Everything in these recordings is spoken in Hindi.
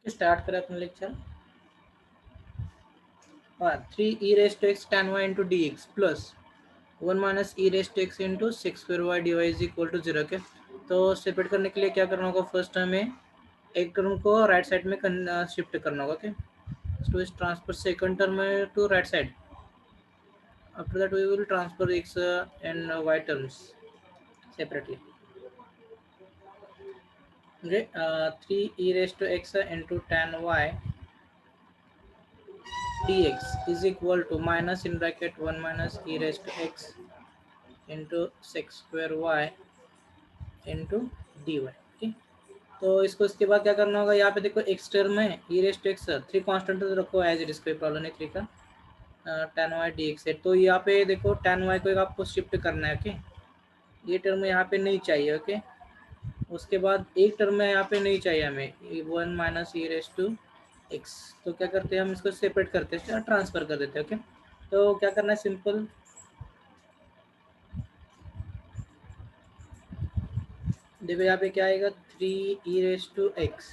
स्टार्ट करें अपना lecture. 3 e raised to x tan y into dx plus 1 minus e raised to x into sec square y dy is equal to 0 के। तो सेपरेट करने के लिए क्या करना होगा, फर्स्ट हमें एक टर्म को राइट साइड में शिफ्ट करना होगा। Okay, so is transfer second term to right side. After that we will transfer x and y terms separately. Okay, 3 e raised to x into tan y dx is equal to minus in bracket 1 minus e raised to x into sec square y into dy। okay, तो इसको इसके बाद क्या करना होगा, यहाँ पे देखो एक्स टर्म है e rest x, three constant रखो एज इट इज, कोई प्रॉब्लम नहीं, थ्री का tan y dx है। तो यहाँ पे देखो tan y को आपको शिफ्ट करना है। ओके, ये टर्म यहाँ पे नहीं चाहिए। ओके, उसके बाद एक टर्म यहाँ पे नहीं चाहिए हमें, 1 minus e raise to x. तो क्या करते हैं हम, इसको सेपरेट करते हैं, ट्रांसफर कर देते हैं। ओके, तो क्या करना है, सिंपल देखो यहाँ पे क्या आएगा, 3 e raise to x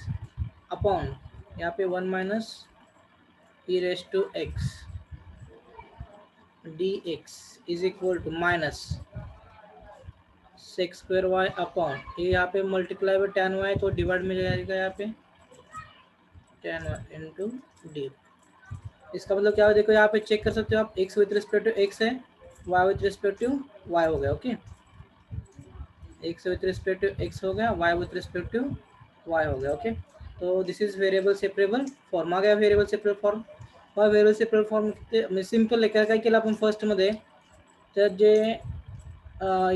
upon यहाँ पे 1 minus e raise to x d x is equal to minus sec square y upon ये यहाँ पे मल्टीप्लाई बाई tan वाई, तो डिवाइड में जाएगा यहाँ पे tan वाई इंटू डी। इसका मतलब क्या हो, देखो यहाँ पे चेक कर सकते हो आप, x with respect to x है, y with respect to y हो गया। Okay, x with respect to x हो गया, y with respect to y हो गया। ओके, तो this is variable separable form आ गया, वेरिएबल सेपरेबल फॉर्म। और वेरिएबल सेपरेबल फॉर्म सिंपल लेकर काय केलं आपण फर्स्ट मध्ये, तर जे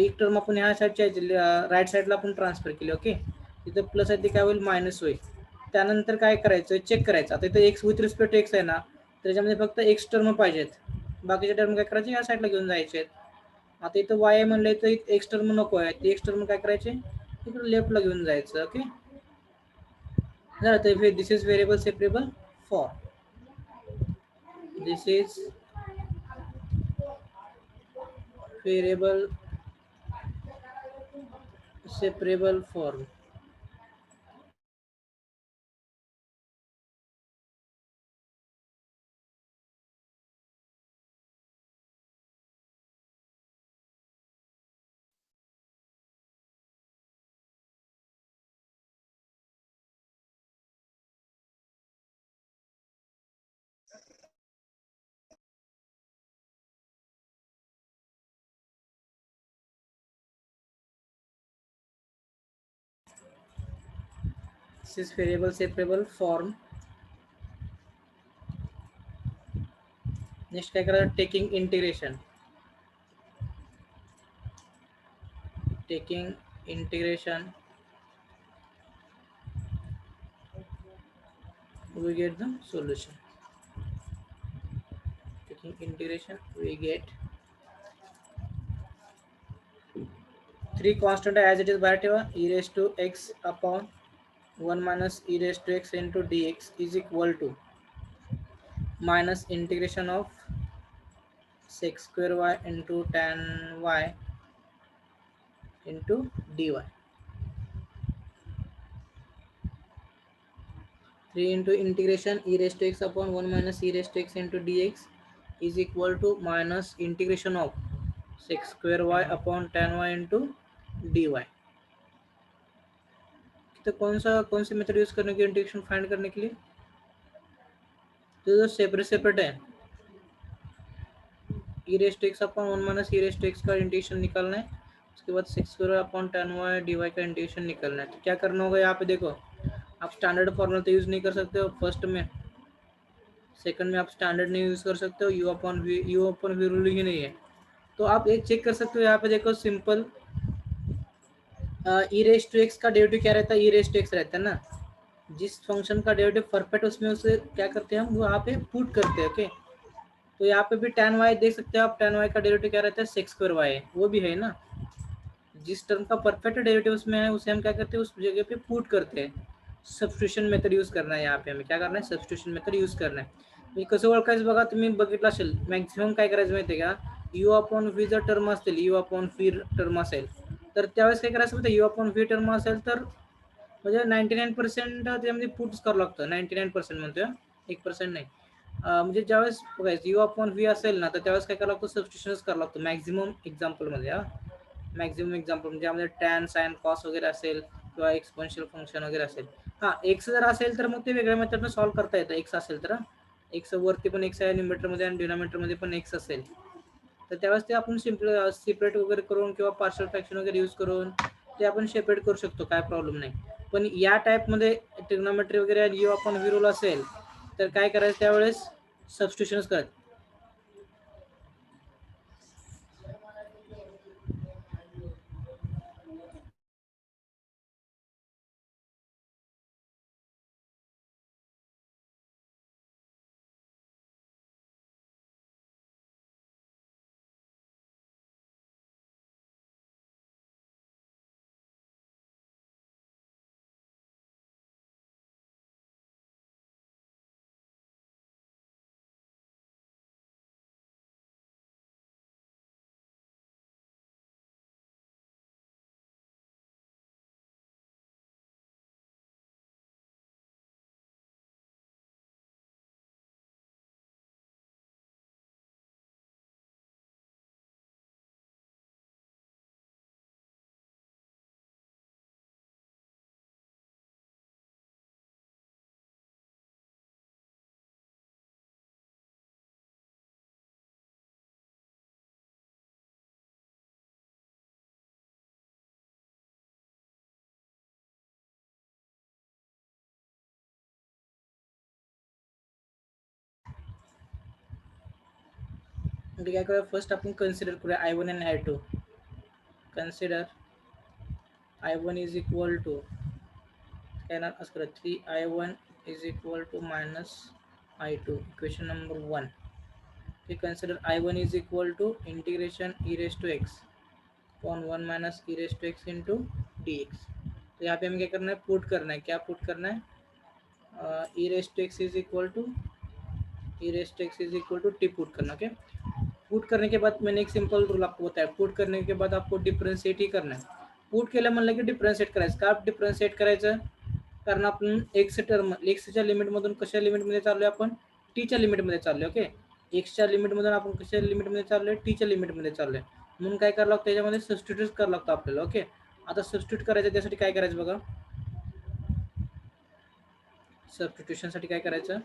एक टर्म आपण ह्या साईडच्या राईट साईडला आपण ट्रान्सफर केली। ओके, तिथं प्लस आहे ते काय होईल, मायनस होईल। त्यानंतर काय करायचं, चेक करायचं। आता इथं x with respect to x आहे ना, त्याच्यामध्ये फक्त एक्स टर्म पाहिजेत, बाकीचे टर्म काय करायचे, या साईडला घेऊन जायचे आहेत। आता इथं वाय म्हणलं तर एक्स टर्म नको आहे, ते एक्स टर्म काय करायचे, इकडे लेफ्टला घेऊन जायचं। ओके, झालं। This is variable separable form, this is variable separable form. This is variable separable form. Next क्या करा, taking integration, taking integration we get the solution, taking integration we get 3 constant as it is by e raised to x upon 1 minus e raised to x into dx is equal to minus integration of sec square y into tan y into dy, 3 into integration e raised to x upon 1 minus e raised to x into dx is equal to minus integration of sec square y upon tan y into dy। तो कौन सी मेथड यूज करने की इंटीग्रेशन फाइंड करने के लिए, तो सेपरेट सेपरेट है, e raise to x upon 1 minus e raise to x का इंटीग्रेशन निकालना है, उसके बाद 6 square upon tan y dy का इंटीग्रेशन निकालना है। तो क्या करना होगा, यहाँ पे देखो आप स्टैंडर्ड फॉर्मूला तो यूज नहीं कर सकते हो फर्स्ट में, सेकंड में आप स्टैंडर्ड नहीं यूज कर सकते हो, यू अपॉन वी रूलिंग ही नहीं है। तो आप एक चेक कर सकते हो, यहाँ पे देखो simple e raise to x का डेरिवेटिव क्या रहता है, ई रेस्ट टू एक्स रहता है ना, जिस फंक्शन का डेरिवेटिव परफेक्ट उसमें उसे क्या करते हैं हम, वो यहाँ पे पुट करते हैं। ओके, तो यहाँ पे भी tan y देख सकते हो आप, tan y का डेरिवेटिव क्या रहता है, sec स्क्वायर y है, वो भी है ना, जिस टर्म का परफेक्ट डेरिवेटिव उसमें है उसे हम क्या करते हैं, उस जगह पे पुट करते हैं। सबस्टिट्यूशन मेथड यूज करना है, यहाँ पे हमें क्या करना है, सबस्टिट्यूशन मेथड यूज करना है। कसं ओळखायचं बघा, तुम्ही बघितलं असेल मॅक्झिमम काय करायचं माहिती आहे का, यू अपॉन व्ही जर टर्म असतील, यू अपॉन व्ही टर्म असेल तर त्यावेळेस काय करायचं माहिती, यू अपॉन व्ही टर्म असेल तर म्हणजे 99% त्यामध्ये पुट्स करावं लागतं. 99% म्हणतोय, 1% नाही. म्हणजे ज्यावेळेस बघा यू अपॉन व्ही असेल ना, तर त्यावेळेस काय करावं लागतं, सबस्टिट्यूशनच करावं लागतं मॅक्झिमम एक्झाम्पलमध्ये. मॅक्झिमम एक्झाम्पल म्हणजे यामध्ये टॅन साइन कॉस वगैरे असेल किंवा एक्सपोनेन्शियल फंक्शन वगैरे असेल. एक्स जर असेल तर मग ते वेगळ्या मेथडनं सॉल्व्ह करता येतं. एक्स असेल तर एक्स वरती पण एक्स आहे, न्यूमरेटरमध्ये आणि डिनॉमिनेटरमध्ये पण एक्स असेल, तर त्यावेळेस ते आपण सेपरेट वगैरे करून किंवा पार्शल फ्रॅक्शन वगैरे यूज करून ते आपण सेपरेट करू शकतो, काय प्रॉब्लेम नाही. पण या टाईपमध्ये ट्रिग्नोमेट्री वगैरे यू आपण व्ही रूल असेल तर काय करायचं, त्यावेळेस सबस्टिट्यूशनच करायचं. म्हणजे काय करूया, फर्स्ट आपण कन्सिडर करूया I1 आणि I2. Consider I1 is equal to काय ना असं करूया, 3I1 is equal to minus I2. Equation number 1. we consider I1 is equal to integration e raised to x upon 1 minus e raised to x into dx. तो यहाँ पे हमें क्या करना है, पुट करना है. क्या पुट करना है, e raised to x is equal to t put करना. ओके, पुट करने के बाद मैंने एक सिंपल रूल आपको बताया, पुट करने के बाद आपको डिफरेंशिएट ही करना है. पुट केलं म्हणलं की डिफरेंशिएट करायचं. का डिफरेंशिएट करायचं, कारण आपण एक्स टर्म एक्सच्या लिमिटमधून कशा लिमिटमध्ये चाललोय, आपण टीच्या लिमिटमध्ये चाललोय. ओके, एक्सच्या लिमिटमधून आपण कशा लिमिटमध्ये चाललोय, टीच्या लिमिटमध्ये चाललोय. म्हणून काय करावं लागतं, त्याच्यामध्ये सबस्टिट्यूट करावं लागतं आपल्याला. ओके, आता सबस्टिट्यूट करायचं, त्यासाठी काय करायचं बघा, सबस्टिट्यूशनसाठी काय करायचं,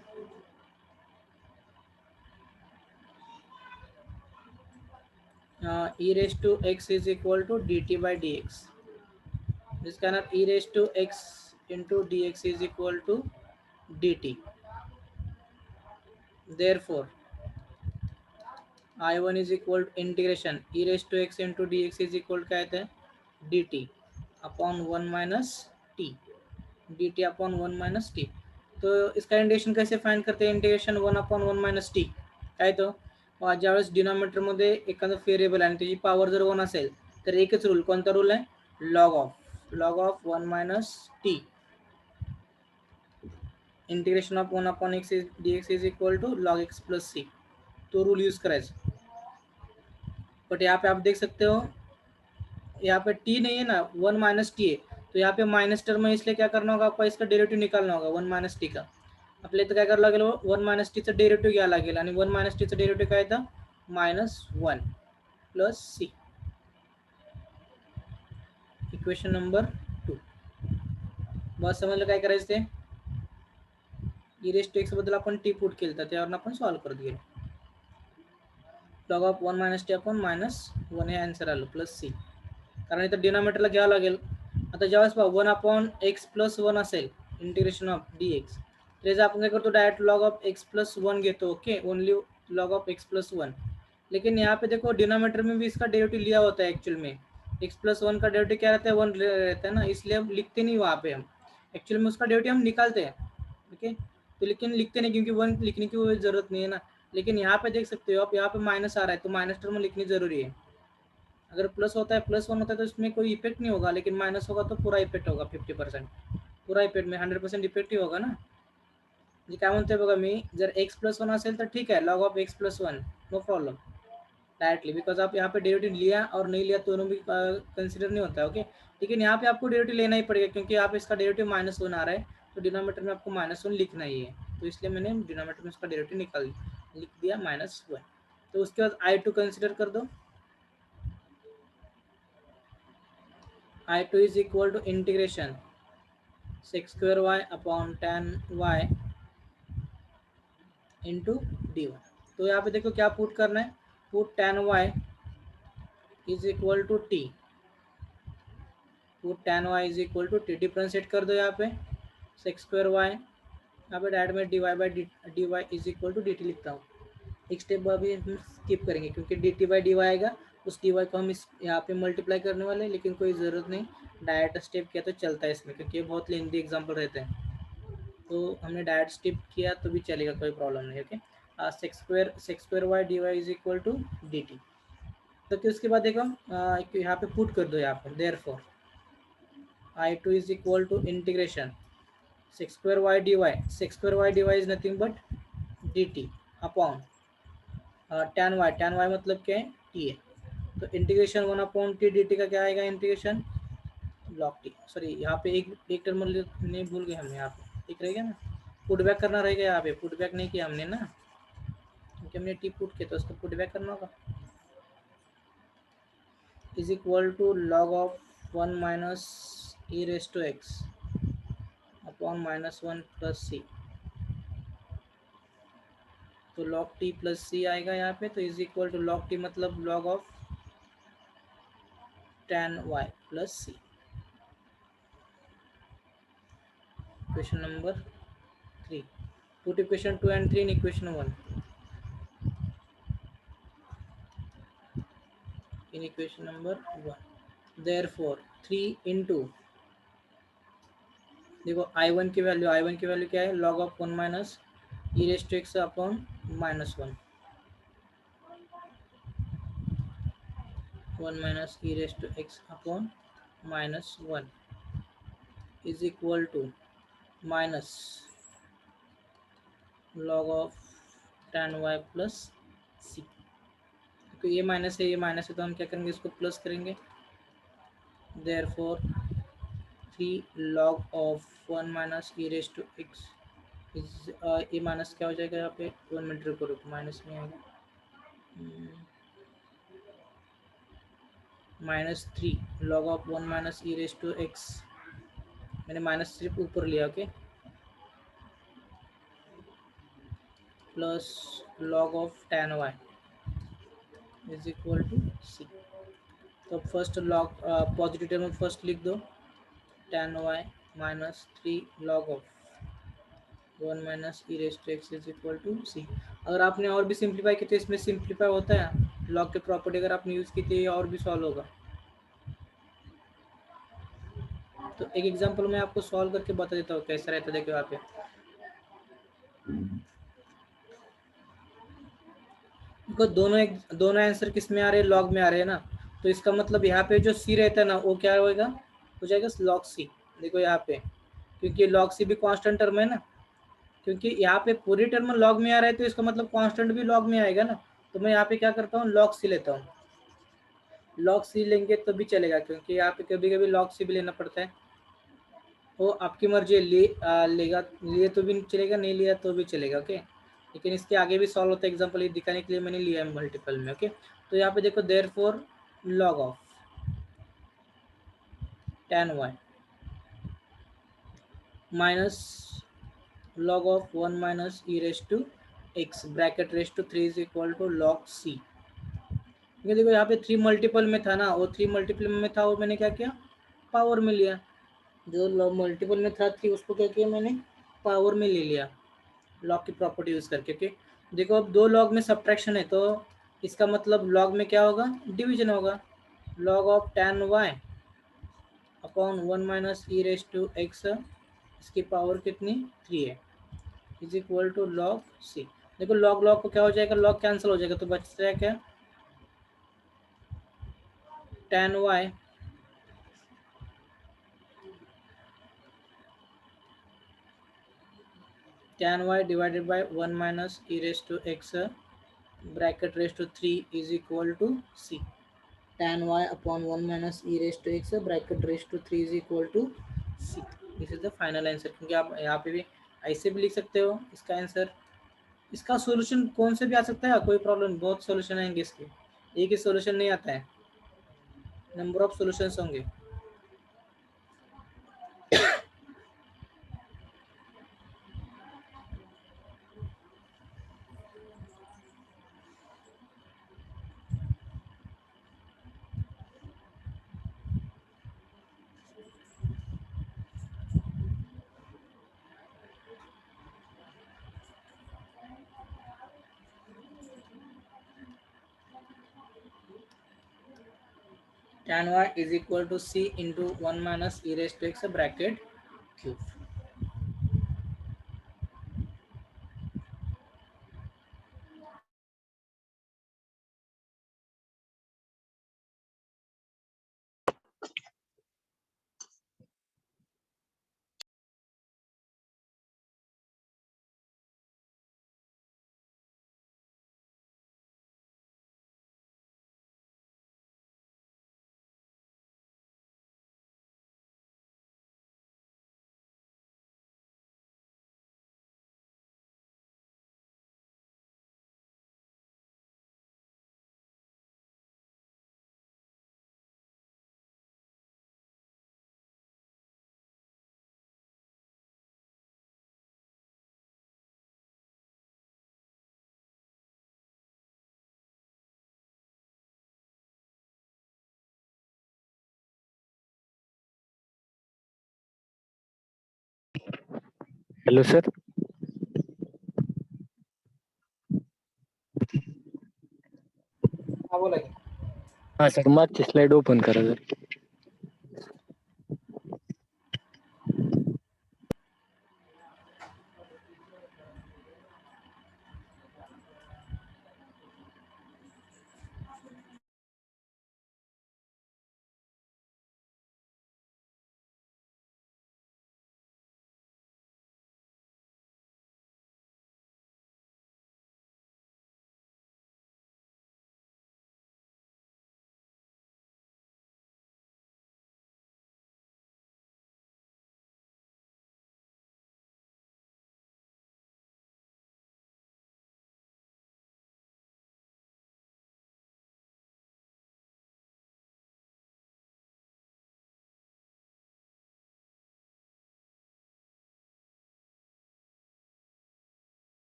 e raised to x is equal to dt by dx. This cannot e raised to x into dx is equal to dt. Therefore I1 is equal to integration e raised to x into dx is equal to क्या आता है, dt upon 1 minus T, dt upon 1 minus T. तो इसका इंटिग्रेशन कैसे फाइंड करते हैं, इंटिग्रेशन 1 अपॉन 1 माइनस टी. काय तो ज्यावेळेस डिनॉमिनेटरमध्ये एखादं व्हेरिएबल आणि त्याची पॉवर जर 1 असेल तर एकच रूल, कोणता रूल आहे, log of 1 minus t. Integration of 1 upon x dx is equal to log x plus c. तो रूल यूज करायचा. बट यहाँ पे आप देख सकते हो, यहाँ पे टी नहीं है ना, 1 माइनस टी है, तो यहाँ पे माइनस टर्म है, इसलिए क्या करना होगा आपको, इसका डेरिवेटिव निकालना होगा 1 माइनस टी का. आपल्याला इथं काय करावं लागेल, 1 मायनस टीचं डेरिव्हेटिव्ह घ्यावं लागेल, आणि 1 मायनस टीचं डेरिव्हेटिव्ह काय येतं, -1 प्लस सी. Equation number 2. बस समजलं काय करायचं ते, ई रेस टू एक्स बद्दल आपण टी पुट केलं तर त्यावरून आपण सॉल्व्ह करत गेलो. लॉग ऑफ 1 मायनस टी आपण -1 हे आन्सर आलं, प्लस सी, कारण इथं डिनॉमिनेटरला घ्यावं लागेल. आता ज्यावेळेस 1 अपॉन एक्स प्लस 1 असेल इंटिग्रेशन ऑफ डी एक्स, त्याचा आपण काय करतो, direct log of x plus 1 घेतो. Okay, only log of x plus 1. लेकिन यहाँ पे देखो डिनोमीटर में भी इसका डेरिवेटिव लिया होता है एक्चुअल में. एक्स प्लस 1 का डेरिवेटिव क्या रहता है, 1 रहता है ना, इसलिए हम लिखते नहीं वहाँ पे, हम एक्चुअल में उसका डेरिवेटिव हम निकालते हैं. ओके, तो लेकिन लिखते नहीं क्योंकि 1 लिखने की कोई जरूरत नहीं है ना. लेकिन यहाँ पे देख सकते हो आप, यहाँ पे माइनस आ रहा है तो माइनस टर्म लिखनी जरूरी है. अगर प्लस होता है, प्लस 1 होता है तो इसमें कोई इफेक्ट नहीं होगा, लेकिन माइनस होगा तो पूरा इफेक्ट होगा, 50%. पूरा इफेक्ट में 100% इफेक्ट ही होगा ना. म्हणजे काय म्हणतोय बघा मी, जर एक्स प्लस 1 असेल तर ठीक आहे, log of x plus 1 no problem. Directly, because आप यहाँ पे डेरिवेटिव लिया और नहीं लिया दोनों भी कंसिडर नहीं होता है। ओके, लेकिन यहाँ पे आपको डेरिवेटिव लेना ही पड़ेगा, क्योंकि आप इसका डेरिवेटिव -1 आ रहा है, तो डिनोमिनेटर में आपको -1 लिखना ही है, तो इसलिए मैंने डिनोमिनेटर में इसका डेरिवेटिव लिख दिया -1। तो उसके बाद I2 कंसिडर कर दो। I2 is equal to integration sec² upon tan y into dy। तो यहाँ पे देखो क्या पुट करना है, put tan y is equal to t, put tan y is equal to t, differentiate कर दो यहाँ पे sec² y, यहाँ पे डायरेक्ट में dy बाई d y is equal to d t लिखता हूँ। एक स्टेप अभी हम स्किप करेंगे, क्योंकि d t by d y आएगा, उस डी वाई को हम इस यहाँ पे मल्टीप्लाई करने वाले हैं, लेकिन कोई ज़रूरत नहीं, डायरेक्ट स्टेप किया तो चलता है इसमें, क्योंकि ये बहुत लेंथी एग्जाम्पल रहते हैं, तो हमने डायरेक्ट स्टेप किया तो भी चलेगा, कोई प्रॉब्लम नहीं। Okay, sec² y dy is equal to d t. तो फिर उसके बाद देखो यहाँ पे पुट कर दो, यहाँ पर therefore I2 is equal to integration sec² y dy, sec² y dy is nothing but dt upon tan y मतलब क्या है, t है, तो इंटीग्रेशन 1/t dt का क्या आएगा, इंटीग्रेशन log t, सॉरी यहाँ पे एक टर्म नहीं भूल गए हमने, यहाँ पे एक रहेगा ना, पुट बैक करना रहेगा, यहाँ पे पुट बैक नहीं किया हमने ना, क्योंकि हमने टी पुट किया तो उसको पुट बैक करना होगा। Is equal to log of 1 minus e raise to x upon -1 plus c, तो log t प्लस c आएगा यहाँ पे, तो is equal to log t मतलब log of tan y plus c। Question number 3, put equation 2 and 3 in equation 1, in equation number 1, therefore 3 into, देखो I1 की वैल्यू क्या है, log of 1 minus e raise to x upon -1, 1 minus e raise to x upon -1 is equal to minus log of tan y plus c। तो ये माइनस है, तो हम क्या करेंगे, इसको प्लस करेंगे, therefore 3 log of 1 minus e raise to x is, ये माइनस क्या हो जाएगा यहाँ पे, 1 मिनट रुको, माइनस में आएगा, -3 log of 1 minus e raise to x, मैंने माइनस सिर्फ ऊपर लिया, okay, plus log of tan y is equal to c। तो फर्स्ट लॉग पॉजिटिव टर्म में फर्स्ट लिख दो, tan y -3 log of 1 minus e raise to x is equal to c. अगर आपने और भी सिंप्लीफाई किया तो इसमें सिंप्लीफाई होता है, लॉग की प्रॉपर्टी अगर आपने यूज़ की तो ये और भी सॉल्व होगा। तो एक एग्जांपल मैं आपको सॉल्व करके बता देता हूँ कैसा रहता है, देखो यहाँ पे दोनों आंसर किस में आ रहे हैं, लॉग में आ रहे हैं ना, तो इसका मतलब यहाँ पे जो सी रहता है ना वो क्या होएगा, हो जाएगा लॉग सी। देखो यहाँ पे, क्योंकि लॉग सी भी कांस्टेंट टर्म है ना, क्योंकि यहाँ पे पूरी टर्म लॉग में आ रहा है, तो इसका मतलब कांस्टेंट भी लॉग में आएगा ना, तो मैं यहाँ पे क्या करता हूँ, लॉग सी लेता हूँ, लॉग सी लेंगे तो भी चलेगा, क्योंकि यहाँ पे कभी कभी लॉग सी भी लेना पड़ता है, वो आपकी मर्जी है, लेगा लिए तो भी चलेगा, नहीं लिया तो भी चलेगा, ओके, लेकिन इसके आगे भी सॉल्व होता है, एग्जांपल ये दिखाने के लिए मैंने लिया है मल्टीपल में, ओके। तो यहाँ पे देखो therefore log of tan y minus log of 1 minus e raise to x bracket raise to 3 is equal to log c। देखो यहाँ पे 3 मल्टीपल में था ना, वो 3 मल्टीपल में था, वो मैंने क्या किया, पावर में लिया, जो मल्टीपल में था 3 उसको क्या किया मैंने, पावर में ले लिया, लॉग की प्रॉपर्टी यूज करके, ओके। देखो अब दो लॉग में सब्ट्रैक्शन है, तो इसका मतलब लॉग में क्या होगा, डिवीजन होगा, log of tan y upon 1 minus e raise to x, इसकी पावर कितनी 3 है, is equal to log c. देखो लॉग लॉग को क्या हो जाएगा, लॉग कैंसिल हो जाएगा, तो बचता है क्या, tan y tan y divided by 1 minus e raise to x bracket raise to 3 is equal to c tan y upon 1 minus e raised to x bracket raise to 3 is equal to c. This is the final answer, क्योंकि आप यहाँ पे भी ऐसे भी लिख सकते हो इसका आंसर। इसका सॉल्यूशन कौन से भी आ सकता है, कोई प्रॉब्लम, बहुत सॉल्यूशन आएंगे इसके, एक ही सॉल्यूशन नहीं आता है, नंबर ऑफ सॉल्यूशंस होंगे। tan y is equal to c into 1 minus e raised to x bracket cube. Hello sir. हाँ बोला की. हाँ सर, मागची स्लाइड ओपन करा सर.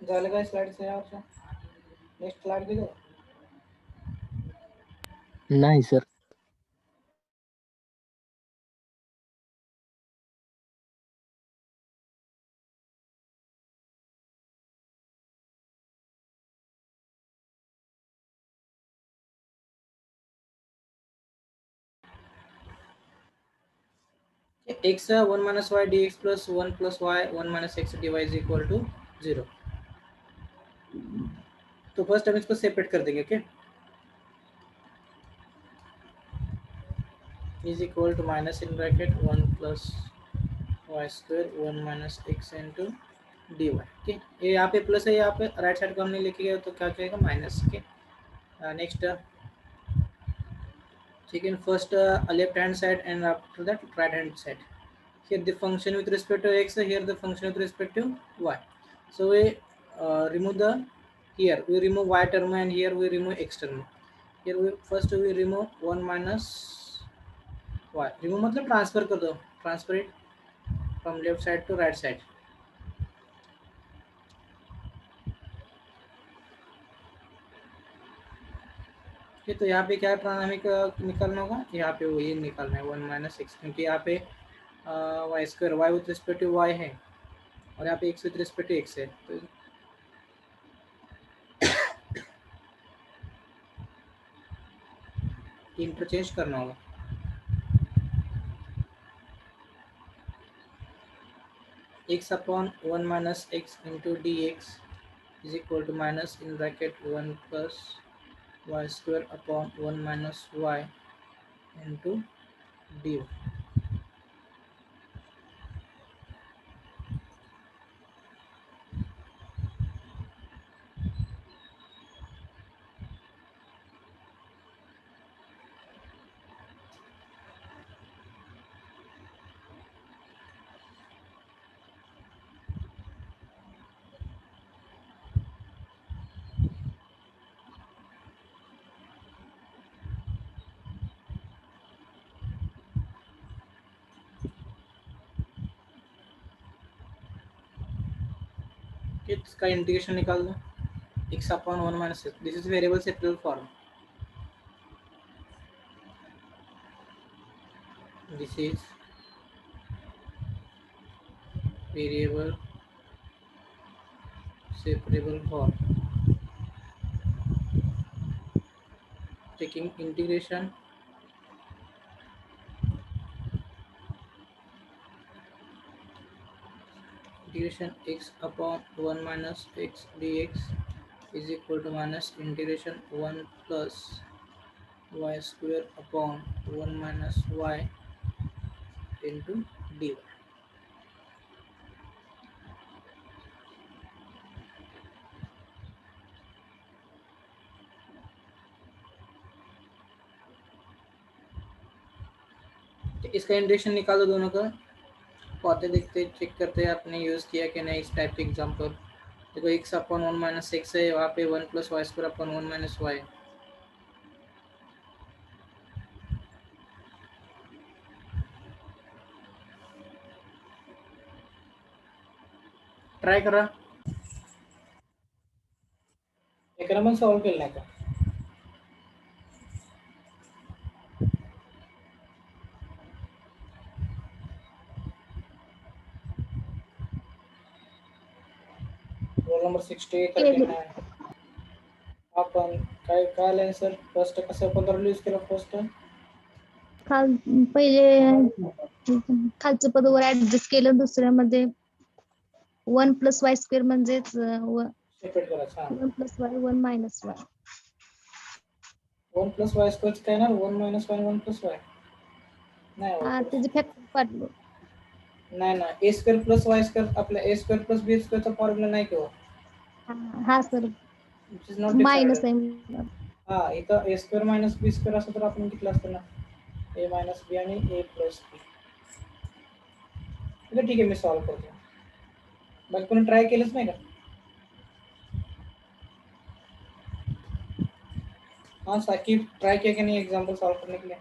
झालं काय स्लाइड से यार. नेक्स्ट स्लाइड दिलो. नाही sir. x 1 minus y dx plus 1 plus y 1 minus x dy is equal to 0. तो फर्स्ट हम इसको सेपरेट कर देंगे. Okay, is equal to minus in bracket 1 plus y square 1 minus x into d y. ठीक, ये यहाँ पे प्लस है, यहाँ पे राइट साइड को हमने लेके गया तो क्या जाएगा माइनस के। Next second first left hand side and after that right hand side. Here the function with respect to x, here the function with respect to y. So we remove the, here we remove y term and here we remove x term. Here we first we remove 1 minus y, remove मतलब transfer कर दो, transfer it from left side to right side. ठीक, तो यहाँ पे क्या हमें निकालना होगा, यहाँ पे वही निकालना है 1 माइनस एक्स, क्योंकि यहाँ पे y square y with respect to y है और यहाँ पे x with respect to x है, तो इंटरचेंज करना होगा। x upon 1 minus x into dx is equal to minus in bracket 1 plus y square upon 1 minus y into dy। इसका इंटीग्रेशन निकाल दो, x upon 1 minus x, this is variable separable form, this is variable separable form, taking integration x upon 1 minus x dx is equal to minus integration 1 plus y square upon 1 minus y into dy। इसका इंटीग्रेशन निकाल दो दोनों का, पढ़ते देखते चेक करते हैं आपने यूज किया कि नहीं इस टाइप के एग्जांपल। देखो x अपॉन 1 माइनस एक्स है, वहाँ पे 1 plus y square upon 1 minus y. Try करा एक सॉल्व करने का। रोल नंबर 6039 आपण काय आलं सर, फर्स्ट कसं पद यूज केलं, फर्स्ट पहिले खालचं पद वर ऍडजस्ट केलं, दुसऱ्यामध्ये 1 प्लस वाय स्क्वेअर म्हणजेच सेपरेट करायचं। 1 प्लस वाय 1 मायनस वाय, 1 प्लस वाय स्क्वेअर काय ना 1 मायनस वाय 1 प्लस वाय नाही, त्याचे फॅक्टर काढलो। नाही ना, ए स्क्वेअर प्लस वाय स्क्वेअर आपल्या ए स्क्वेअर प्लस बी स्क्वेअरचा फॉर्म्युला नाही किंवा हा सर मायनस आहे। हा, इथं ए स्क्वेअर मायनस बी स्क्वेअर असं तर आपण घेतलं असतं ना, ए मायनस बी आणि ए प्लस बी। ठीक आहे, मी सॉल्व करतो। बाकी कोणी ट्राय केलंच नाही का? हाँ साकिब, ट्राई किया कि नहीं एग्जाम्पल सॉल्व करने के लिए?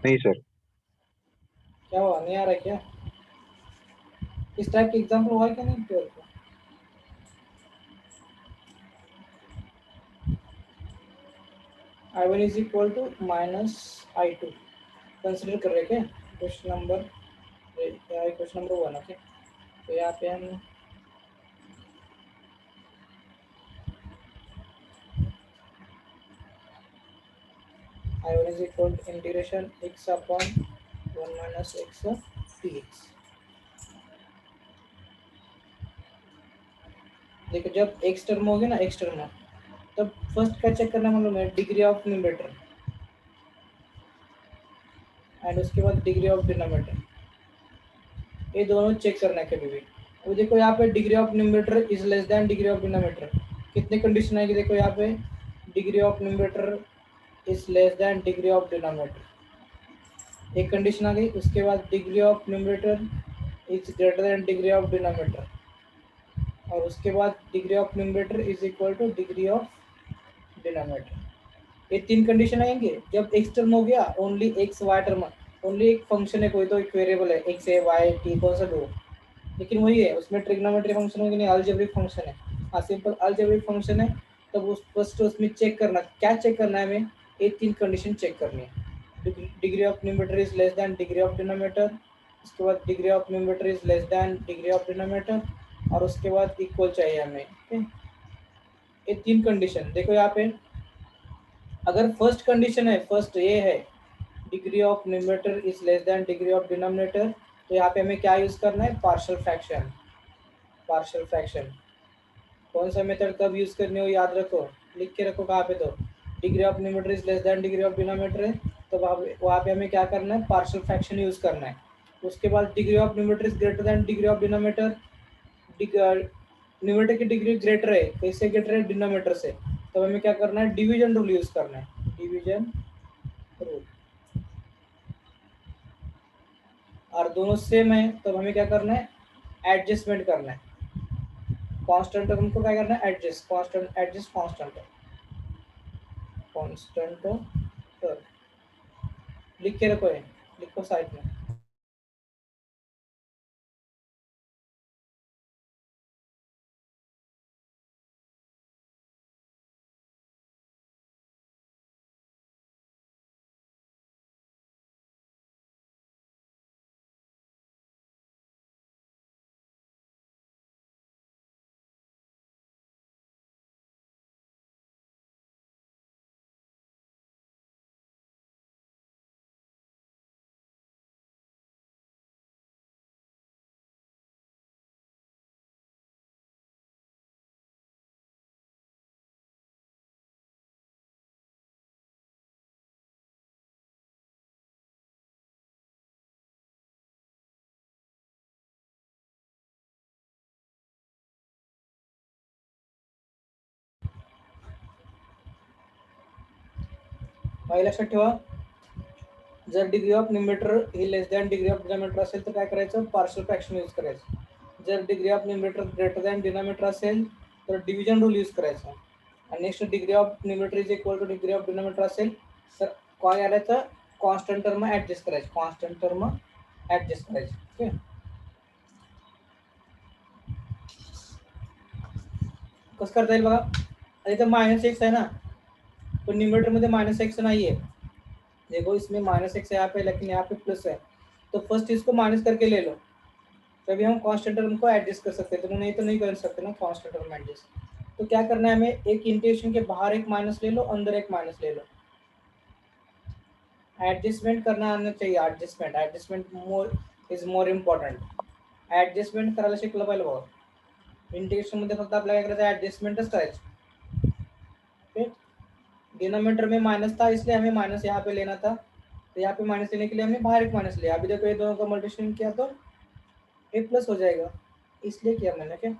नहीं सर। क्या हुआ, नहीं आ रहा है क्या? इस टाइप के एग्जाम्पल हुआ क्या नहीं ट्वेल्थ को? I1 is equal to minus I2 consider कर रहे क्या? Question number 1, okay. तो यहाँ पे हम I1 is equal to integration x upon 1 minus x dx। देखो जब x टर्म हो गया ना, x टर्म तब फर्स्ट क्या चेक करना मालूम है, डिग्री ऑफ न्यूमरेटर। एंड उसके बाद डिग्री ऑफ डिनोमिनेटर, ये दोनों चेक करना है कभी भी। अब देखो यहाँ पे degree of numerator is less than degree of denominator, कितने कंडीशन आएगी देखो यहाँ पे, degree of numerator is less than degree of denominator, एक कंडीशन आ गई। उसके बाद degree of numerator is greater than degree of denominator, और उसके बाद degree of numerator is equal to degree of denominator. ये तीन कंडीशन आएंगे जब एक्स टर्म हो गया, only x y term, only एक फंक्शन है, कोई तो एक वेरिएबल है एक्स है वाई टी कौन सा दो, लेकिन वही है उसमें ट्रिग्नोमेट्री फंक्शन होगी नहीं, अलजेब्रिक फंक्शन है। हाँ सिंपल अलजेब्रिक फंक्शन है, तब उस फर्स्ट उसमें चेक करना, क्या चेक करना है हमें, ये तीन कंडीशन चेक करनी है। Degree of numerator is less than degree of denominator, उसके बाद degree of numerator is less than degree of denominator, और उसके बाद इक्वल चाहिए हमें। ओके, ये तीन कंडीशन देखो यहाँ पे, अगर फर्स्ट कंडीशन है, फर्स्ट ये है degree of numerator is less than degree of denominator, तो यहाँ पे हमें क्या यूज करना है, पार्शियल फ्रैक्शन। पार्शियल फ्रैक्शन कौन सा मेथड कब यूज करनी हो याद रखो, लिख के रखो कहाँ पे, तो degree of numerator is less than degree of denominator है, तो वहाँ पे हमें क्या करना है, पार्शियल फ्रैक्शन यूज करना है। उसके बाद degree of numerator is greater than degree of denominator, numerator की डिग्री ग्रेटर है, कैसे ग्रेटर है, डिनोमिनेटर से, तो हमें क्या करना है, डिवीजन रूल यूज करना है, डिवीजन रूल। और दोनों सेम है तो हमें क्या करना है, एडजस्टमेंट करना है, कांस्टेंट टर्म को क्या करना है, adjust, constant adjust constant constant term, लिख के रखो, ये लिखो साइड में। माझ्या लक्षात ठेवा, जर degree of numerator he less than degree of denominator असेल तर काय करायचं, पार्शियल फ्रॅक्शन यूज करायचं। जर degree of numerator greater than denominator असेल तर डिव्हिजन रूल यूज करायचा। आणि next degree of numerator is equal to degree of denominator असेल तर काय करायचं, कॉन्स्टंट टर्म ऍडजस्ट करायचं, कॉन्स्टंट टर्म ऍडजस्ट करायचं। ओके, कसं करता येईल बघा, आता इथं मायनस एक्स आहे ना, पण न्यूमरेटर मध्ये माइनस एक्स नहीं है, देखो इसमें माइनस एक्स यहाँ पे, लेकिन यहाँ पे प्लस है, तो फर्स्ट इसको माइनस करके ले लो, तभी हम कांस्टेंट टर्म को एडजस्ट कर सकते हैं, तो नहीं कर सकते ना कांस्टेंट टर्म एडजस्ट। तो क्या करना है हमें, एक इंटीग्रेशन के बाहर एक माइनस ले लो, अंदर एक माइनस ले लो, एडजस्टमेंट करना आना चाहिए, adjustment, adjustment more is more important, adjustment करायला शिकलं पाहिजे बघा, इंटिग्रेशन मध्ये फक्त आपल्याला काय करायचं, ऍडजस्टमेंटच करायचं। ओके, डिनोमिनेटर में माइनस था इसलिए हमें माइनस यहाँ पे लेना था, तो यहाँ पे माइनस लेने के लिए हमने बाहर एक माइनस लिया, अभी देखो ये दोनों का मल्टीप्लिकेशन किया तो ए प्लस हो जाएगा, इसलिए किया मैंने। क्या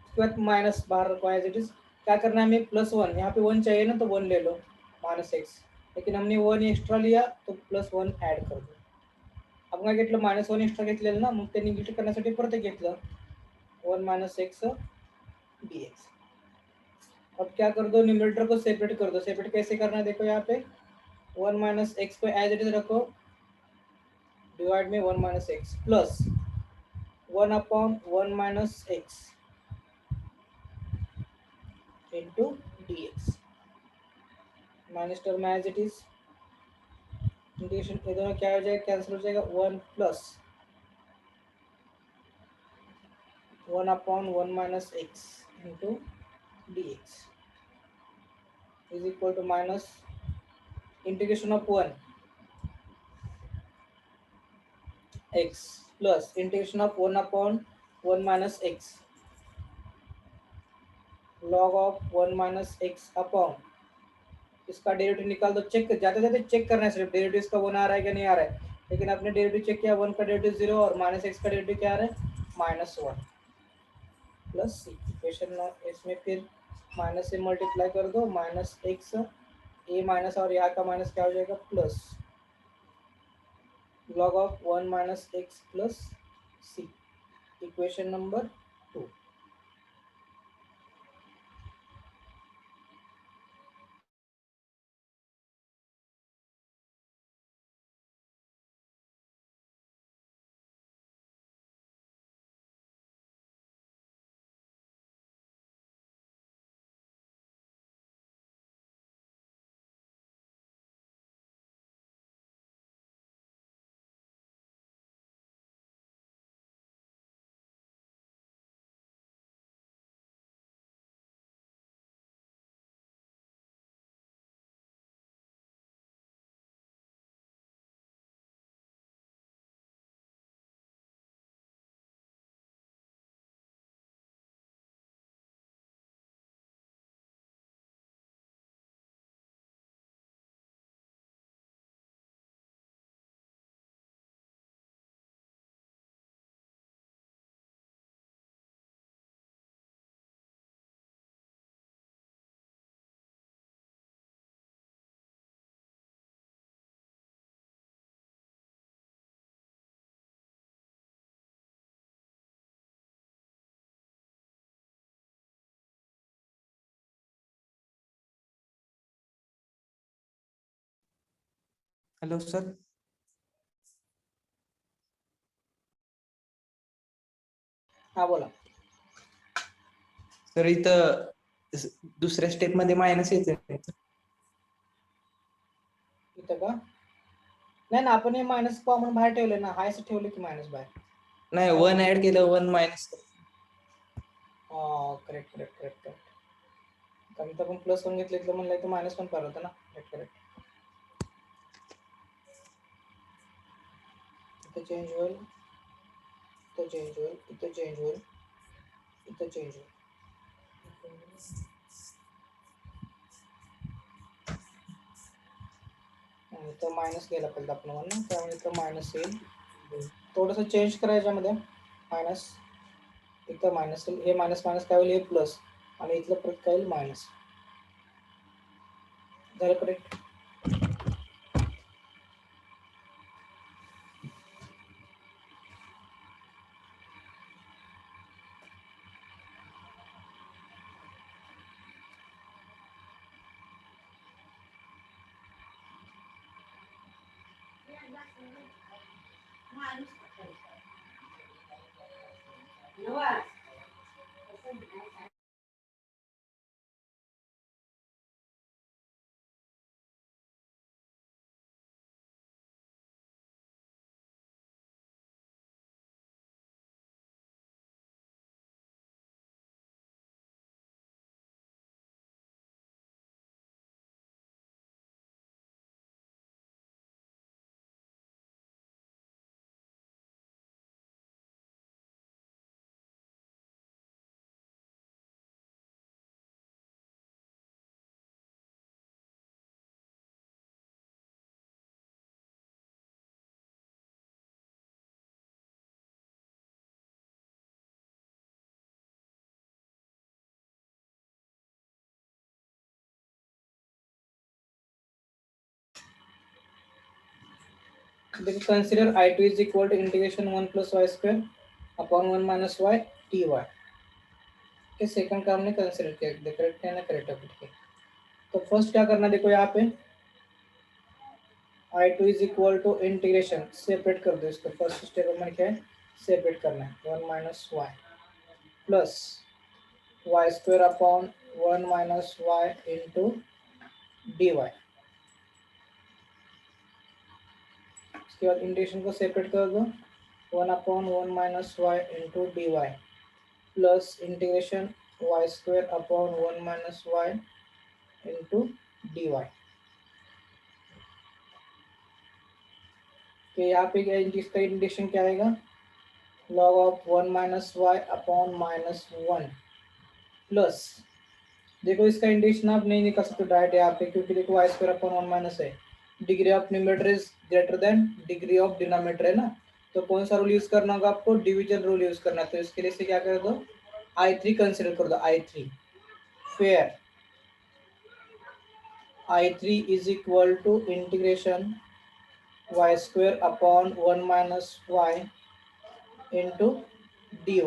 उसके बाद माइनस बाहर रखो एज इट इज, क्या करना है हमें, प्लस वन, यहाँ पे वन चाहिए ना तो वन ले लो, माइनस एक्स, लेकिन हमने वन एक्स्ट्रा लिया तो प्लस वन ऍड कर दो। आपण काय घेतलं, मायनस वन एक्स्ट्रा घेतलेलं ना, मग ते निगेटिव्ह करण्यासाठी परत एक घेतलं, one minus x d x. अब क्या कर दो, न्यूमरेटर को सेपरेट कर दो, सेपरेट कैसे करना है देखो यहाँ पे, वन माइनस एक्स को एज इट इज रखो, डिवाइड में one minus x plus one upon one minus x into d x, minus term as it is, integration ये दोनों क्या हो जाएगा, कैंसिल हो जाएगा, one plus one upon one minus x into d x is equal to minus integration of one x plus integration of 1 upon 1 minus x log of 1 minus x upon इसका डेरिवेटिव निकाल दो। चेक जाते जाते चेक करना है सिर्फ डेरिवेटिव इसका 1 आ रहा है कि नहीं आ रहा है। लेकिन आपने डेरिवेटिव चेक किया, 1 का डेरिवेटिव 0 और -x का डेरिवेटिव क्या आ रहा है -1 प्लस सी। इक्वेशन इसमें फिर माइनस से मल्टीप्लाई कर दो, -x ए माइनस और यहाँ का माइनस क्या हो जाएगा plus log of 1 minus x plus c, equation number 2। Hello sir. हा बोला. सर इथं दुसऱ्या स्टेप मध्ये मायनस येते. इथं का नाही ना, आपण हे मायनस कॉमन बाहेर ठेवले ना, हाय असं ठेवलं की मायनस बाहेर. नाही 1 ऍड केलं 1 minus. Correct correct correct correct. कारण इथं आपण प्लस 1 घेतलं, इथलं म्हणलं तर -1 पाहिलं होतं ना. Correct correct. इथं चेंज होईल, इथं चेंज होईल, इथं चेंज होईल, इथं चेंज होईल. इथं मायनस गेला पाहिजे आपण म्हणून, त्यामुळे इथं मायनस येईल. थोडंसं चेंज करायच्यामध्ये मायनस, इथं मायनस येईल, हे मायनस मायनस काय होईल हे प्लस, आणि इथलं परत काय होईल मायनस. झालं correct. Then consider I2 is equal to integration 1 plus y square upon 1 minus y dy के सेकंड का हमने कंसिडर किया, करेक्ट है ना, करेक्ट है। तो फर्स्ट क्या करना, देखो यहाँ पे I2 is equal to integration, separate कर दो इसको। फर्स्ट स्टेप में क्या है, सेपरेट करना है, 1 minus y plus y square upon 1 minus y into d y. उसके बाद इंटीग्रेशन को सेपरेट कर दो, 1 upon 1 minus y into d y plus integration y square upon 1 minus y into d y. तो यहाँ पे क्या इसका इंटीग्रेशन क्या आएगा, log of 1 minus y upon -1 plus देखो इसका इंडिकेशन आप नहीं निकाल सकते डायरेक्ट यहाँ पे, क्योंकि देखो वाई स्क्वायर अपॉन 1 माइनस है, degree of numerator is greater than degree of denominator है ना, तो कौन सा रूल यूज करना होगा आपको, डिवीजन रूल यूज करना है। तो इसके लिए से क्या कर दो, I3 कंसिडर कर दो, I3 फेयर I3 is equal to integration y square upon 1 minus y into dy।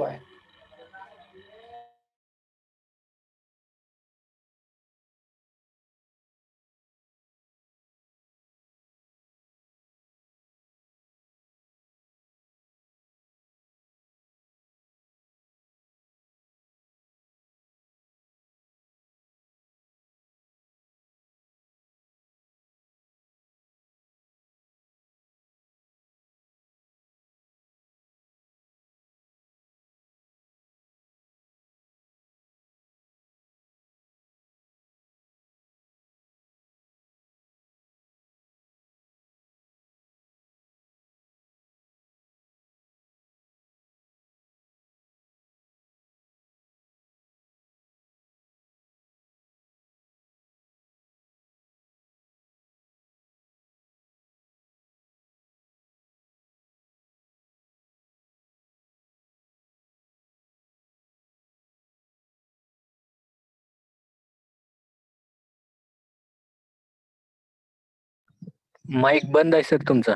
Mic बंद आहे सर तुमचा.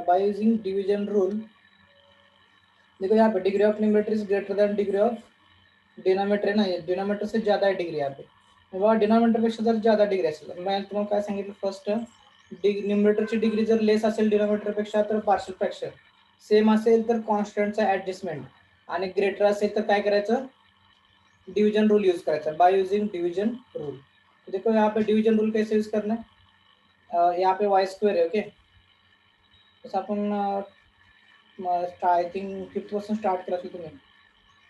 बाय यूजिंग डिवीजन रूल, देखो यहाँ पे degree of numerator is greater than degree of denominator है ना, ये डिनोमिनेटर से ज्यादा है डिग्री यहाँ पे, बाबा डिनोमिनेटर पेक्षा जर ज्यादा डिग्री असेल, मैं तुम्हाला काय सांगितलं फर्स्ट, न्यूमरेटरची डिग्री जर लेस असेल डिनोमिनेटर पेक्षा तर पार्शियल फ्रॅक्शन, सेम असेल तर कॉन्स्टंटचा ऍडजस्टमेंट, आणि ग्रेटर असेल तर काय करायचं, डिवीजन रूल यूज करायचा, बाय यूजिंग डिवीजन रूल। तो देखो यहाँ पे डिवीजन रूल कैसे यूज करना है, यहाँ पे वाई स्क्वेअर है ओके, तसं आपण आय थिंक 5th पासून स्टार्ट केला असेल तुम्ही,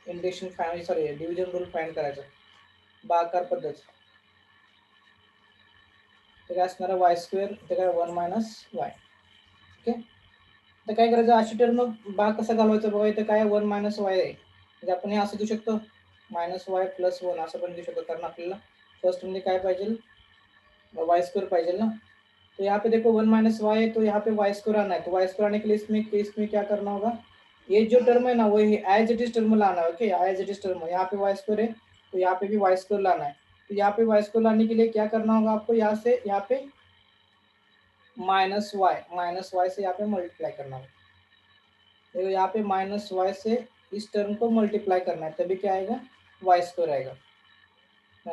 induction find sorry division rule find करायचं, भागाकार पद्धत, ते काय असणार आहे वाय स्क्वेअर, ते काय 1 मायनस वाय ओके। तर काय करायचं, अशी टर्म भाग कसा घालवायचा बघा, इथं काय 1 मायनस वाय आहे, म्हणजे आपण हे असं देऊ शकतो मायनस वाय प्लस 1 असं पण देऊ शकतो, कारण आपल्याला फर्स्ट मध्ये काय पाहिजे, वाई स्क्वायर पाहिजे ना। तो यहाँ पे देखो 1 माइनस वाई है, तो यहाँ पे वाई स्क्वायर आना है, तो वाई स्क्वायर आने के लिए इसमें क्या करना होगा, ये जो टर्म है ना वही एज इट इज टर्म लाना है okay, as it is term, यहाँ पे वाई स्क्वायर है तो यहाँ पे भी वाई स्क्वायर लाना है, तो यहाँ पे वाई स्क्वायर लाने के लिए क्या करना होगा आपको, यहाँ से यहाँ पे माइनस वाई से यहाँ पे मल्टीप्लाई करना होगा, देखो यहाँ पे माइनस वाई से इस टर्म को मल्टीप्लाई करना है, तभी क्या आएगा, वाई स्क्वायर आएगा,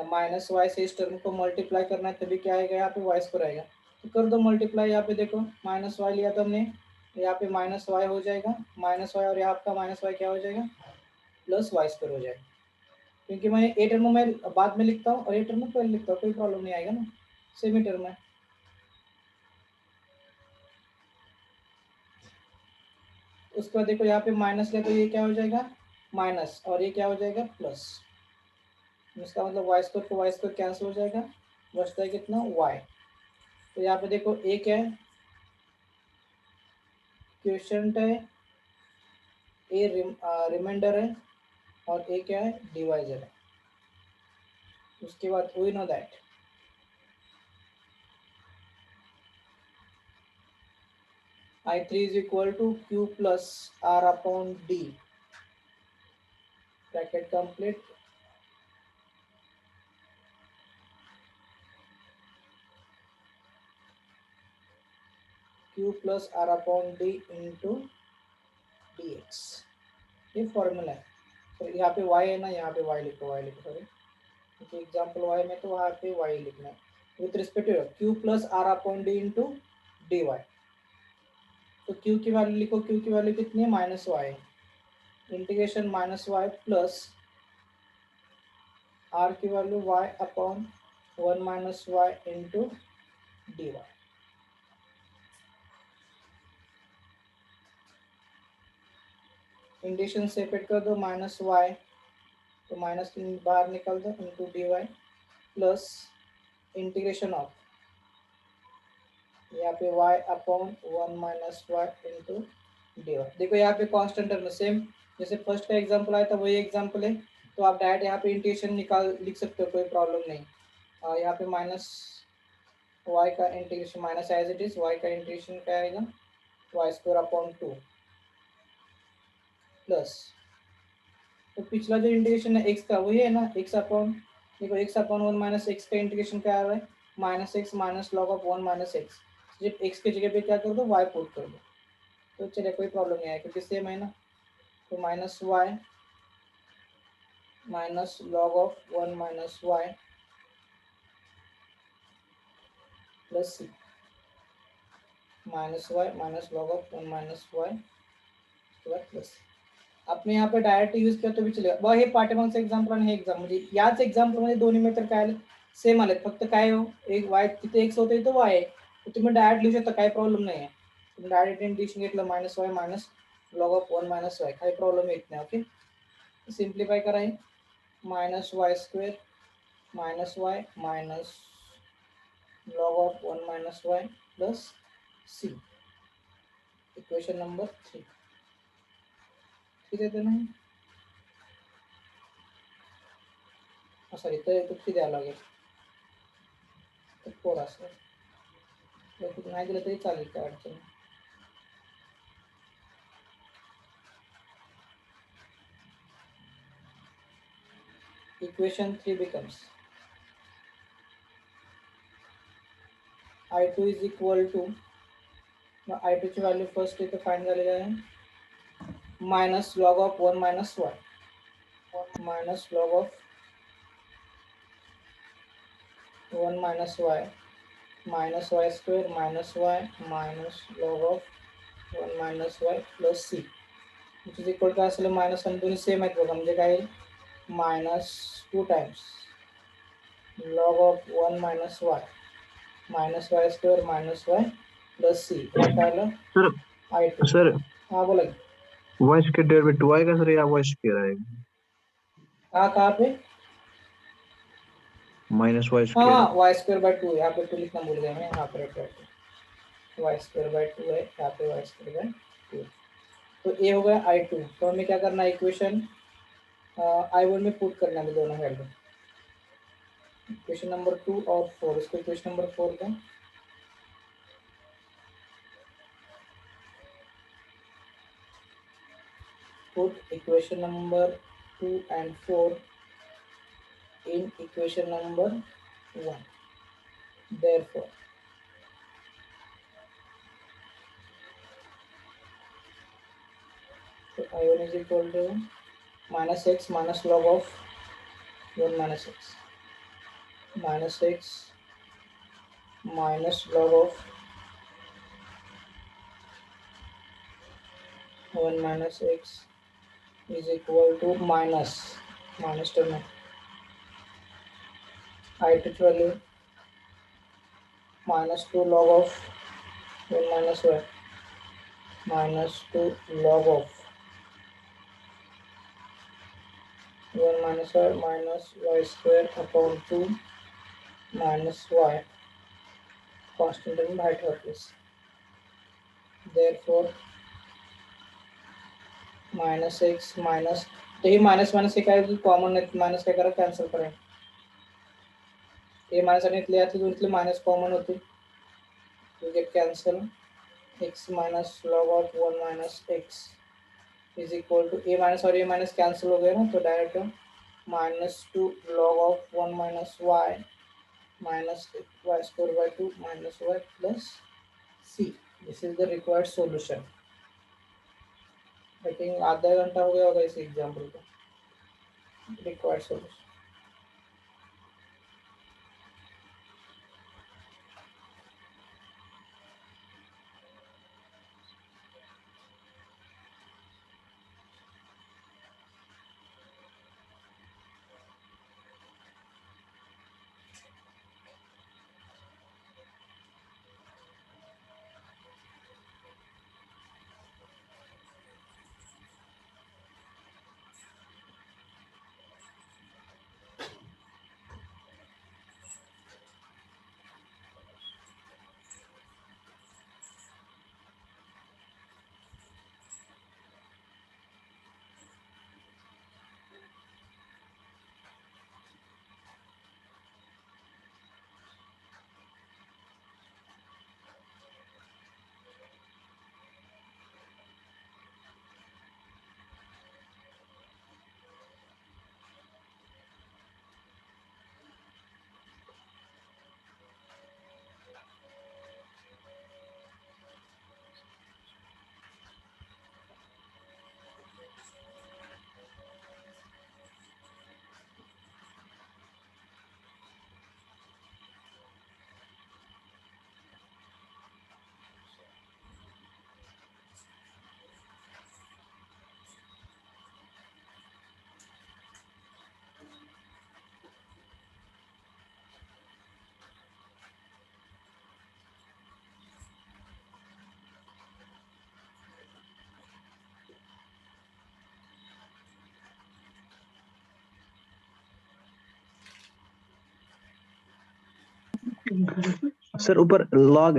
माइनस वाई से इस टर्म को मल्टीप्लाई करना है, तभी क्या आएगा, यहाँ पे वाई स्क्वायर आएगा, तो कर दो मल्टीप्लाई, यहाँ पे देखो माइनस वाई लिया था हमने, यहाँ पे माइनस वाई हो जाएगा, माइनस वाई और यहाँ आपका माइनस वाई क्या हो जाएगा, प्लस वाई स्क्वायर हो जाएगा, क्योंकि मैं ए टर्म में बाद में लिखता हूँ और ए टर्म में पहले लिखता हूँ, कोई प्रॉब्लम नहीं आएगा ना, सेम ही टर्म है। उसके बाद देखो यहाँ पे माइनस लिया तो ये क्या हो जाएगा माइनस, और ये क्या हो जाएगा प्लस, इसका मतलब वाई स्क्वायर को वाई स्क्वायर कैंसिल हो जाएगा, बचता है कितना वाई, तो यहाँ पे देखो ए क्या है, क्वेश्चन है, ए रिमाइंडर है, और ए क्या है, डिवाइजर है। उसके बाद we know that I3 is equal to Q plus R upon D, bracket complete, Q plus R upon D into dx, ये फॉर्मूला है। तो यहाँ पे y है ना, यहाँ पे y लिखो सॉरी, क्योंकि एग्जाम्पल y में तो वहाँ पे y लिखना है, with respect to Q plus R upon D into dy, तो Q की वैल्यू लिखो, Q की वैल्यू कितनी है, minus y, integration minus y plus R की value y upon 1 minus y into d y, integration separate कर दो, माइनस वाई तो माइनस बाहर निकल दो into d y plus integration of यहाँ पे y upon 1 minus y into dy। देखो यहाँ पे कांस्टेंट टर्म सेम जैसे फर्स्ट का एग्जांपल आया था वही एग्जांपल है, तो आप डायरेक्ट यहाँ पे इंटीग्रेशन निकाल लिख सकते हो, कोई प्रॉब्लम नहीं। यहाँ पे माइनस y का integration minus as it is, y का इंटीग्रेशन क्या आएगा वाई स्क्वायर अपॉन 2 प्लस, तो पिछला जो इंटीग्रेशन है x का वही है ना, x अपॉन, देखो x अपॉन 1 माइनस x का इंटीग्रेशन क्या आ रहा है minus x minus log of 1 minus x. जब x की जगह पे क्या कर दो y पुट कर दो, तो चलिए कोई प्रॉब्लम नहीं है क्योंकि सेम है ना। तो minus y minus log of 1 minus y plus c, minus y minus log of 1 minus y plus c. आपने यहाँ पे डायरेक्ट यूज किया तो भी चलेगा। बघा हे पाठ्यक्रमाचं एक्झाम्पल आणि हे एक्झाम म्हणजे याच एक्झाम्पल मध्ये दोन्ही मेथड काय सेम आले, फक्त काय हो एक वाय तिथे एक्स होते तो वाय आहे, तर तुम्ही डायरेक्ट लिहू शकता, काही प्रॉब्लेम नाही आहे। तुम्ही डायरेक्ट इंटिग्रेशन घेतलं minus y minus log of 1 minus y, काही प्रॉब्लेम येत नाही। ओके, सिंप्लिफाई करा हे minus y square minus y minus log of 1 minus y plus c, equation number 3। ठीक आहे, नाही सॉरी तर किती द्यावं लागेल, तर 4 असेल, नाही दिलं तरी चालेल, काय अडचण नाही। Equation 3 becomes I2 is equal to, I2 ची व्हॅल्यू फर्स्ट इथे फाइंड झालेली आहे minus log of 1 minus y minus log of 1 minus y minus y square minus y minus log of 1 minus y plus c, which is equal काय असेल मायनस आणि दोन्ही सेम आहेत बघा, म्हणजे काय minus 2 times log of 1 minus y minus y square minus y plus c, sir I2। Sir हाँ बोला, वाई स्क्वायर डिवाइड बाय 2 आएगा सर, या वाई स्क्वायर आएगा? कहाँ पे माइनस वाई हाँ स्क्वायर। वाई स्क्वायर बाय 2, यहाँ पे 2 लिखना भूल गए मैं, यहाँ पे वाई स्क्वायर बाय 2 है, यहाँ पे वाई स्क्वायर बाय 2। तो ये हो गया I2। तो हमें क्या करना है, इक्वेशन I1 में पुट करना है दोनों वैल्यू, इक्वेशन नंबर 2 और 4, इसको इक्वेशन नंबर 4 का put equation number 2 and 4 in equation number 1। Therefore so I1 is equal to minus x minus log of 1 minus x minus x minus log of 1 minus x is equal to minus term है I2 value minus 2 log of 1 minus y minus 2 log of 1 minus y minus y square upon 2 minus y constant in height of this। Therefore minus x minus, तो ये माइनस माइनस से काय कॉमन है, माइनस काय करा कैंसिल करें, ये माइनस आणि इथले यातले दोनले माइनस कॉमन होते, तो get cancel x minus log of 1 minus x is equal to a minus और a माइनस कैंसिल हो गए ना, तो direct minus 2 log of 1 minus y minus y square by 2 minus y plus c। This is the required solution. I think आधा घंटा हो गया होगा इस एग्जांपल को, रिक्वायर्ड सॉल्यूशन। सर ऊपर log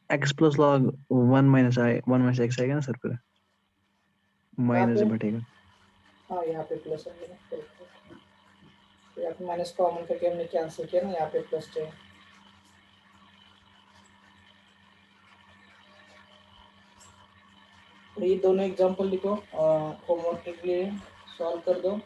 x plus log 1 minus x आएगा ना सर पूरा माइनस पे? बटेगा। हाँ यहाँ पे प्लस है ना, तो यहाँ पे माइनस कॉमन करके हमने कैंसिल किया ना, यहाँ पे प्लस चाहिए। तो ये दोनों एग्जांपल लिखो, होमवर्क के लिए सॉल्व कर दो।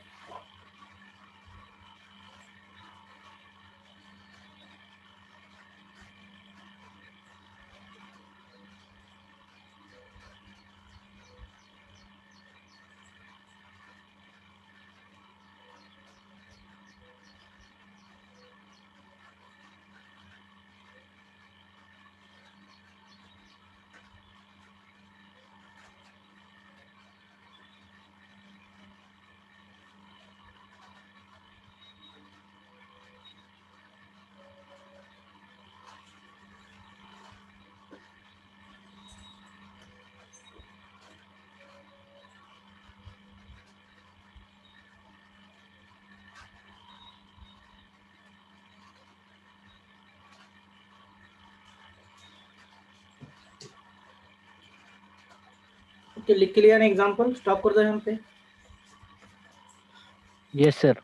ओके, लिख के लिया ना एग्जांपल, स्टॉप कर दो यहाँ पे। Yes sir.